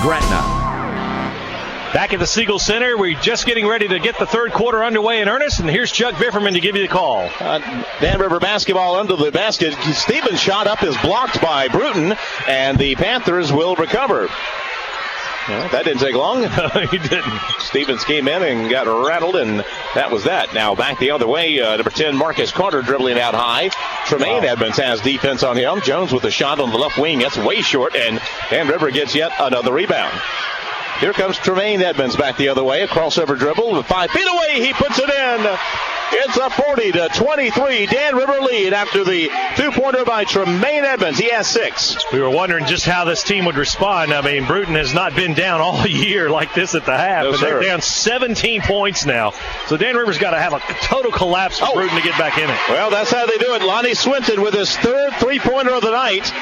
Gretna. Back at the Siegel Center, we're just getting ready to get the third quarter underway in earnest, and here's Chuck Bifferman to give you the call. Dan River basketball under the basket. Stevens' shot up is blocked by Bruton, and the Panthers will recover. Well, that didn't take long. He didn't. Stevens came in and got rattled, and that was that. Now back the other way, number 10, Marcus Carter dribbling out high. Tremaine Edmonds has defense on him. Jones with a shot on the left wing. That's way short, and Dan River gets yet another rebound. Here comes Tremaine Edmonds back the other way. A crossover dribble. 5 feet away. He puts it in. It's a 40-23 Dan River lead after the two-pointer by Tremaine Edmonds. He has 6. We were wondering just how this team would respond. I mean, Bruton has not been down all year like this at the half. No, but they're down 17 points now. So Dan River's got to have a total collapse for Bruton to get back in it. Well, that's how they do it. Lonnie Swinton with his third three-pointer of the night.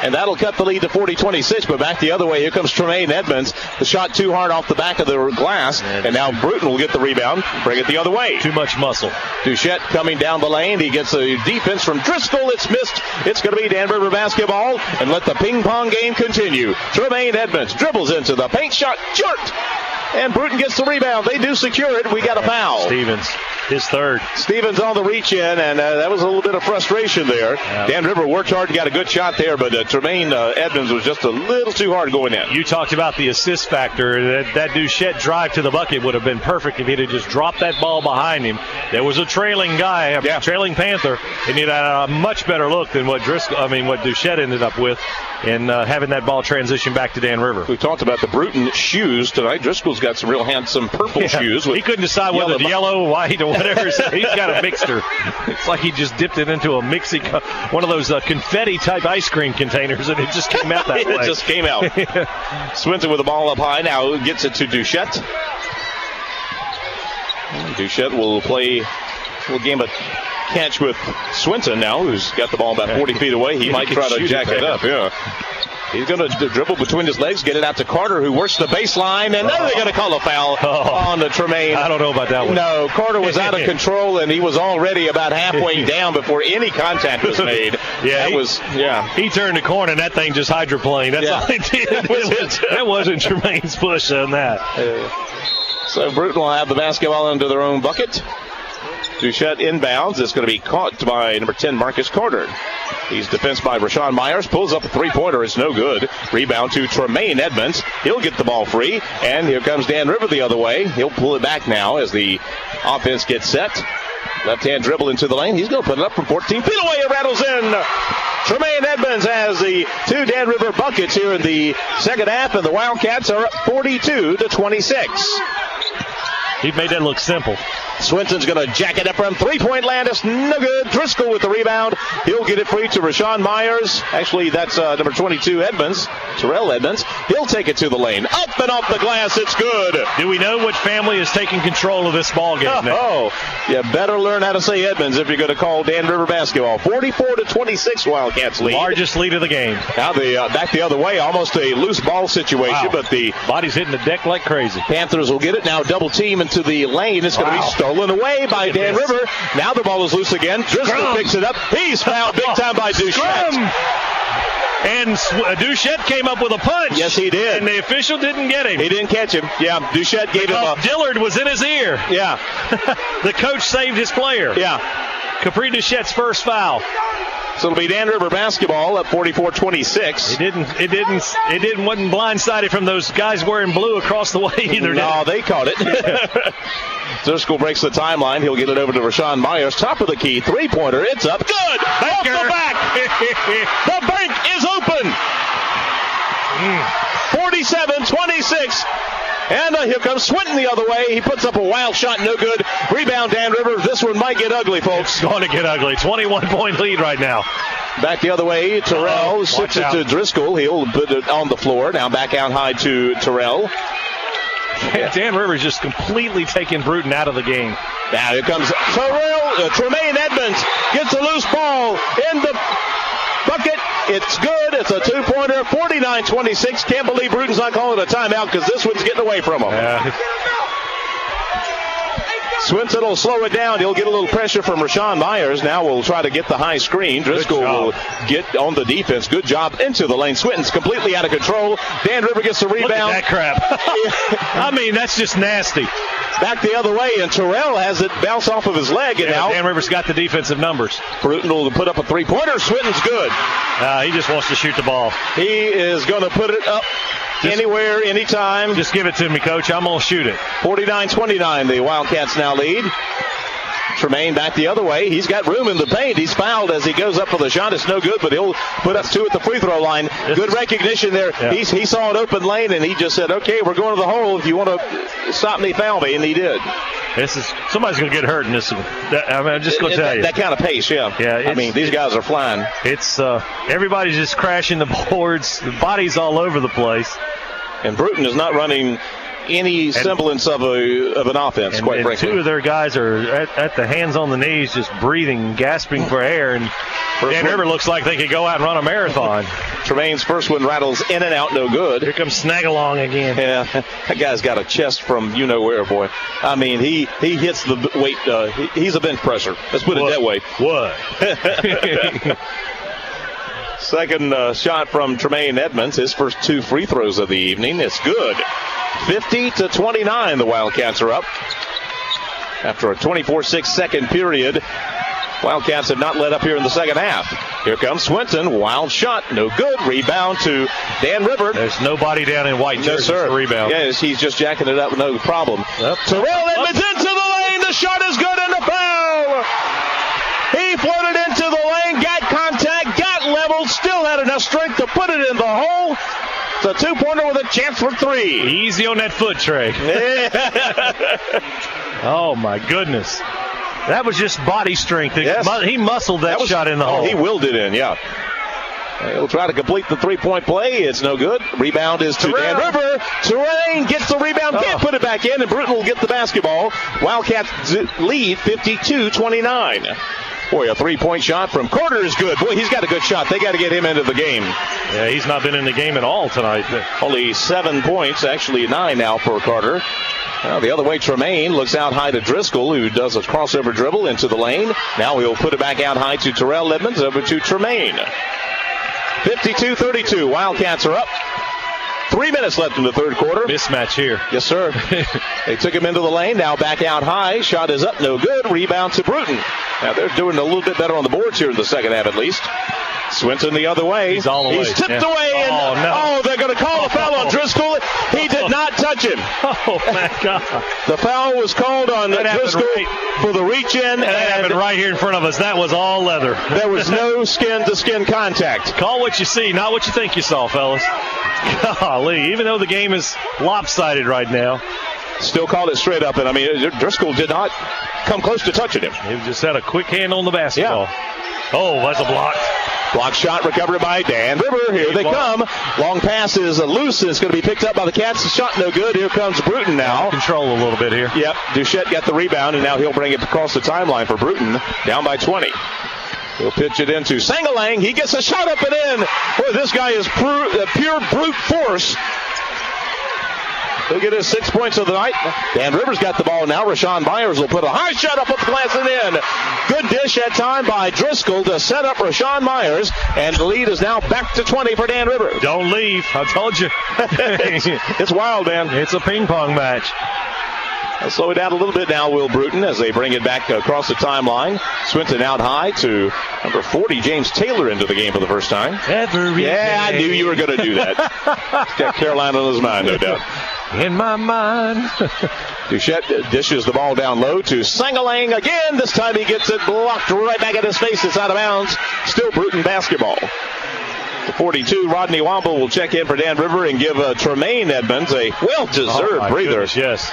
And that'll cut the lead to 40-26. But back the other way, here comes Tremaine Edmonds. The shot too hard off the back of the glass. And now Bruton will get the rebound, bring it the other way. Too much muscle. Duchette coming down the lane. He gets a defense from Driscoll. It's missed. It's going to be Dan River basketball. And let the ping-pong game continue. Tremaine Edmonds dribbles into the paint, shot short. And Bruton gets the rebound. They do secure it. We got a foul. Stevens, his third. Stevens on the reach in, and that was a little bit of frustration there. Yeah. Dan River worked hard and got a good shot there, but Tremaine Edmonds was just a little too hard going in. You talked about the assist factor. That Duchette drive to the bucket would have been perfect if he'd have just dropped that ball behind him. There was a trailing guy, a trailing Panther, and he'd had a much better look than what Duchette ended up with in having that ball transition back to Dan River. We talked about the Bruton shoes tonight. Driscoll's got some real handsome purple shoes. He couldn't decide whether it's yellow, white, or whatever. So he's got a mixture. It's like he just dipped it into a one of those confetti-type ice cream containers, and it just came out that way. It just came out. Swinton with the ball up high. Now gets it to Duchette. Duchette will play a little game of catch with Swinton now, who's got the ball about 40 feet away. He might try to jack it up. Yeah. He's going to dribble between his legs, get it out to Carter, who works the baseline, and now they're going to call a foul on the Tremaine. I don't know about that one. No, Carter was out of control, and he was already about halfway down before any contact was made. He turned the corner, and that thing just hydroplaned. That's all it did. That wasn't Tremaine's push on that. So Bruton will have the basketball into their own bucket. Duchette inbounds. It's going to be caught by number 10, Marcus Carter. He's defensed by Rashawn Myers. Pulls up a three-pointer. It's no good. Rebound to Tremaine Edmonds. He'll get the ball free. And here comes Dan River the other way. He'll pull it back now as the offense gets set. Left-hand dribble into the lane. He's going to put it up from 14 feet away. It rattles in. Tremaine Edmonds has the 2 Dan River buckets here in the second half, and the Wildcats are up 42-26. He made that look simple. Swinton's going to jack it up from three-point land. It's no good. Driscoll with the rebound. He'll get it free to Rashawn Myers. Actually, that's number 22, Edmonds. Terrell Edmonds. He'll take it to the lane. Up and off the glass. It's good. Do we know which family is taking control of this ball game now? You better learn how to say Edmonds if you're going to call Dan River basketball. 44-26 Wildcats lead. Largest lead of the game. Now back the other way. Almost a loose ball situation, but the body's hitting the deck like crazy. Panthers will get it. Now double team into the lane. It's going to be stolen away by Dan River. Now the ball is loose again. Driscoll picks it up. He's fouled big time by Duchette. And Duchette came up with a punch. Yes, he did. And the official didn't get him. He didn't catch him. Yeah, Duchette gave him a... Dillard was in his ear. Yeah. The coach saved his player. Yeah. Capri Duchette's first foul. So it'll be Dan River basketball at 44-26. It wasn't blindsided from those guys wearing blue across the way either. No, they caught it. Driscoll breaks the timeline. He'll get it over to Rashawn Myers. Top of the key. Three-pointer. It's up. Good. Off the back. The bank is open. 47-26. And here comes Swinton the other way. He puts up a wild shot, no good. Rebound, Dan River. This one might get ugly, folks. It's going to get ugly. 21-point lead right now. Back the other way, Terrell switches it to Driscoll. He'll put it on the floor. Now back out high to Terrell. Dan River's just completely taking Bruton out of the game. Now here comes Terrell. Tremaine Edmonds gets a loose ball in the bucket. It's good. It's a two-pointer. 49-26. Can't believe Bruton's not calling a timeout because this one's getting away from him. Swinton will slow it down. He'll get a little pressure from Rashawn Myers. Now we'll try to get the high screen. Driscoll will get on the defense. Good job into the lane. Swinton's completely out of control. Dan River gets the rebound. Look at that crap. I mean, that's just nasty. Back the other way, and Terrell has it bounce off of his leg. And now Dan River's got the defensive numbers. Bruton will put up a three-pointer. Swinton's good. He just wants to shoot the ball. He is going to put it up anywhere, anytime. Just give it to me, Coach. I'm going to shoot it. 49-29, the Wildcats now lead. Tremaine back the other way. He's got room in the paint. He's fouled as he goes up for the shot. It's no good, but he'll put up 2 at the free throw line. Good recognition there. Yeah. He saw an open lane, and he just said, okay, we're going to the hole. If you want to stop me, foul me, and he did. Somebody's going to get hurt in this one. I'm just going to tell you. That kind of pace, yeah. I mean, these guys are flying. It's everybody's just crashing the boards. The body's all over the place. And Bruton is not running any semblance of an offense, quite frankly. 2 of their guys are at the hands on the knees, just breathing, gasping for air, and Dan River looks like they could go out and run a marathon. Tremaine's first one rattles in and out, no good. Here comes Snagalong again. Yeah, that guy's got a chest from you-know-where, boy. I mean, he hits the weight. He's a bench presser. Let's put it that way. What? Second shot from Tremaine Edmonds, his first 2 free throws of the evening. It's good. 50-29, the Wildcats are up. After a 24-6 second period, Wildcats have not let up here in the second half. Here comes Swinton, wild shot, no good. Rebound to Dan River. There's nobody down in white jersey for the rebound. Yes, he's just jacking it up, no problem. Terrell Edmonds into the lane. The shot is good and the foul. He floated into the lane, got contact, got leveled, still had enough strength to put it in the hole. It's a 2-pointer with a chance for 3. Easy on that foot, Trey. Oh, my goodness. That was just body strength. Yes. He muscled that shot in the hole. He willed it in, yeah. He'll try to complete the 3-point play. It's no good. Rebound is to Dan River. Terrain gets the rebound. Can't put it back in, and Bruton will get the basketball. Wildcats lead 52-29. Boy, a 3-point shot from Carter is good. Boy, he's got a good shot. They got to get him into the game. Yeah, he's not been in the game at all tonight. Only 7 points, actually 9 now for Carter. Well, the other way, Tremaine looks out high to Driscoll, who does a crossover dribble into the lane. Now he'll put it back out high to Terrell Edmonds, over to Tremaine. 52-32, Wildcats are up. 3 minutes left in the third quarter. Mismatch here. Yes, sir. They took him into the lane. Now back out high. Shot is up. No good. Rebound to Bruton. Now they're doing a little bit better on the boards here in the second half at least. Swinton the other way. He's all the way. He's tipped away. And, they're going to call a foul on Driscoll. He did not touch him. Oh, my God. The foul was called on Driscoll for the reach-in. That happened right here in front of us. That was all leather. There was no skin-to-skin contact. Call what you see, not what you think you saw, fellas. Golly, even though the game is lopsided right now. Still called it straight up. And, I mean, Driscoll did not come close to touching him. He just had a quick hand on the basketball. Yeah. Oh, that's a block. Block shot recovered by Dan River. Here they come. Long pass is loose, and it's going to be picked up by the Cats. The shot no good. Here comes Bruton now. Control a little bit here. Yep. Duchette got the rebound, and now he'll bring it across the timeline for Bruton. Down by 20. He'll pitch it into Sangalang. He gets a shot up and in. Boy, this guy is pure brute force. He'll get his 6 points of the night. Dan Rivers got the ball now. Rashawn Myers will put a high shot up with the glass and in. Good dish that time by Driscoll to set up Rashawn Myers. And the lead is now back to 20 for Dan Rivers. Don't leave. I told you. It's wild, man. It's a ping pong match. I'll slow it down a little bit now, Will Bruton, as they bring it back across the timeline. Swinton out high to number 40, James Taylor, into the game for the first time. I knew you were going to do that. He's got Carolina on his mind, no doubt. In my mind. Duchette dishes the ball down low to Sangalang again. This time he gets it blocked right back in his face. It's out of bounds. Still Bruton basketball. The 42, Rodney Womble, will check in for Dan River and give Tremaine Edmonds a well-deserved breather. Goodness, yes.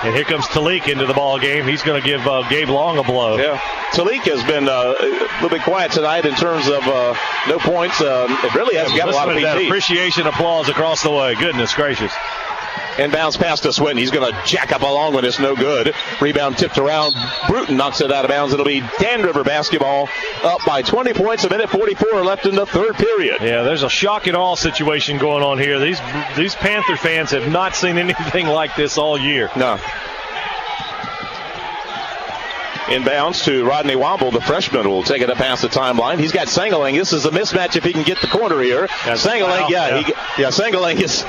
And here comes Talik into the ball game. He's going to give Gabe Long a blow. Yeah. Talik has been a little bit quiet tonight in terms of no points. It really hasn't got a lot of PT. That appreciation applause across the way. Goodness gracious. Inbounds pass to Swinton. He's going to jack up a long one. It's no good. Rebound tipped around. Bruton knocks it out of bounds. It'll be Dan River basketball up by 20 points. A minute 44 left in the third period. Yeah, there's a shock and awe situation going on here. These Panther fans have not seen anything like this all year. No. Inbounds to Rodney Womble. The freshman will take it up past the timeline. He's got Sengeling. This is a mismatch if he can get the corner here. Sengeling, Sengeling is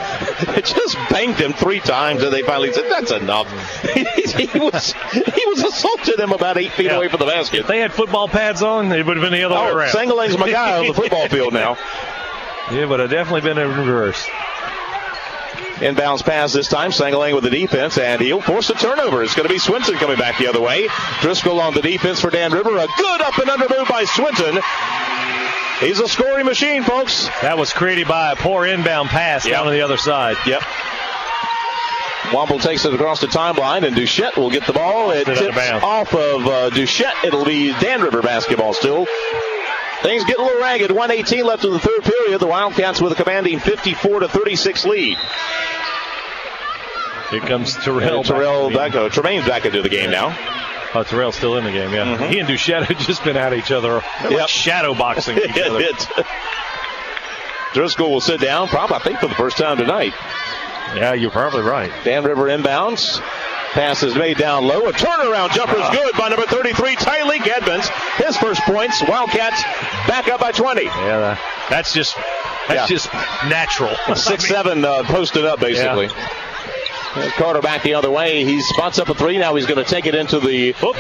just banged him 3 times, and they finally said, that's enough. he was assaulted him about 8 feet away from the basket. If they had football pads on, it would have been the other way around. Sengeling's my guy on the football field now. Yeah, but it definitely been in reverse. Inbounds pass this time. Sengeling with the defense, and he'll force a turnover. It's going to be Swinton coming back the other way. Driscoll on the defense for Dan River. A good up and under move by Swinton. He's a scoring machine, folks. That was created by a poor inbound pass down on the other side. Yep. Womble takes it across the timeline, and Duchette will get the ball. It tips off of Duchette. It'll be Dan River basketball still. Things get a little ragged. 1:18 left in the third period. The Wildcats with a commanding 54-36 lead. Here comes Terrell. Tremaine's back into the game now. Oh, Terrell's still in the game, yeah. Mm-hmm. He and Duchette have just been at each other. They're like shadow boxing each other. Driscoll will sit down, probably, I think, for the first time tonight. Yeah, you're probably right. Dan River inbounds. Pass is made down low. A turnaround jumper is good by number 33, Tyleek Edmonds. His first points. Wildcats back up by 20. Yeah, that's just natural. 6'7", posted up, basically. Yeah. Carter back the other way. He spots up a 3. Now he's going to take it into the hole.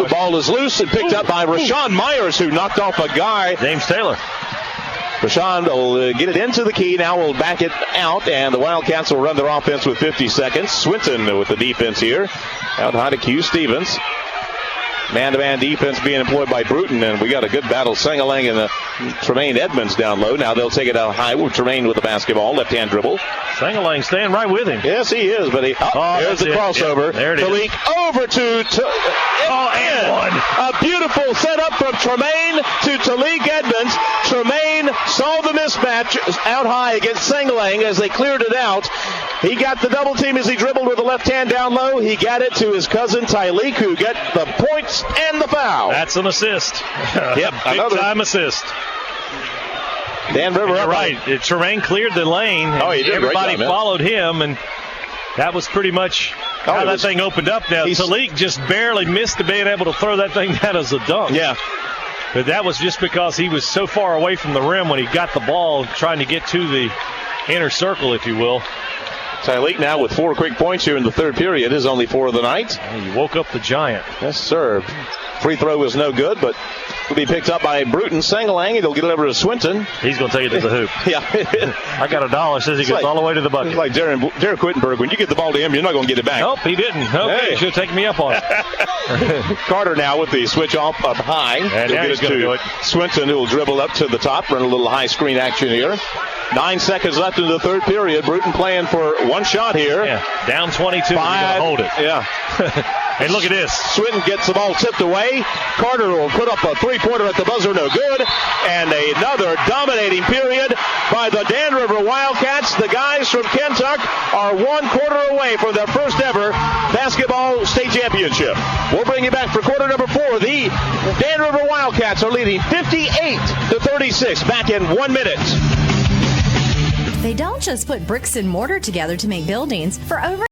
The ball is loose and picked up by Rashawn Myers, who knocked off a guy. James Taylor. Rashawn will get it into the key. Now we'll back it out, and the Wildcats will run their offense with 50 seconds. Swinton with the defense here. Out high to Q Stevens. Man-to-man defense being employed by Bruton, and we got a good battle. Sengeling and Tremaine Edmonds down low. Now they'll take it out high with Tremaine with the basketball. Left-hand dribble. Sengeling staying right with him. Yes, he is, but here's the crossover. Yeah, there it is. Tyleek over to and one. A beautiful setup from Tremaine to Tyleek Edmonds. Tremaine saw the mismatch out high against Sengeling as they cleared it out. He got the double team as he dribbled with the left hand down low. He got it to his cousin Tyleek, who got the points and the foul. That's an assist. Yep, big time assist. Dan River up. Right. Tremaine cleared the lane. He did. Everybody followed him, and that was pretty much how that thing opened up. Now, Tyleek just barely missed being able to throw that thing down as a dunk. Yeah. But that was just because he was so far away from the rim when he got the ball, trying to get to the inner circle, if you will. Tyleek now with 4 quick points here in the third period. His only 4 of the night. You woke up the giant. Yes, sir. Free throw was no good, but will be picked up by Bruton. Sengeling, he'll get it over to Swinton. He's going to take it to the hoop. Yeah. I got $1. Says he goes all the way to the bucket. It's like Derek Wittenberg. When you get the ball to him, you're not going to get it back. Nope, he didn't. Okay, he should have taken me up on it. Carter now with the switch off up high. And now he's going to do it. Swinton, who will dribble up to the top, run a little high screen action here. 9 seconds left in the third period. Bruton playing for one shot here. Yeah. Down 22. 5. Hold it. Yeah. And look at this. Swinton gets the ball tipped away. Carter will put up a 3-pointer at the buzzer, no good. And another dominating period by the Dan River Wildcats. The guys from Kentucky are 1 quarter away from their first ever basketball state championship. We'll bring you back for quarter number 4. The Dan River Wildcats are leading 58-36. Back in 1 minute. They don't just put bricks and mortar together to make buildings. For over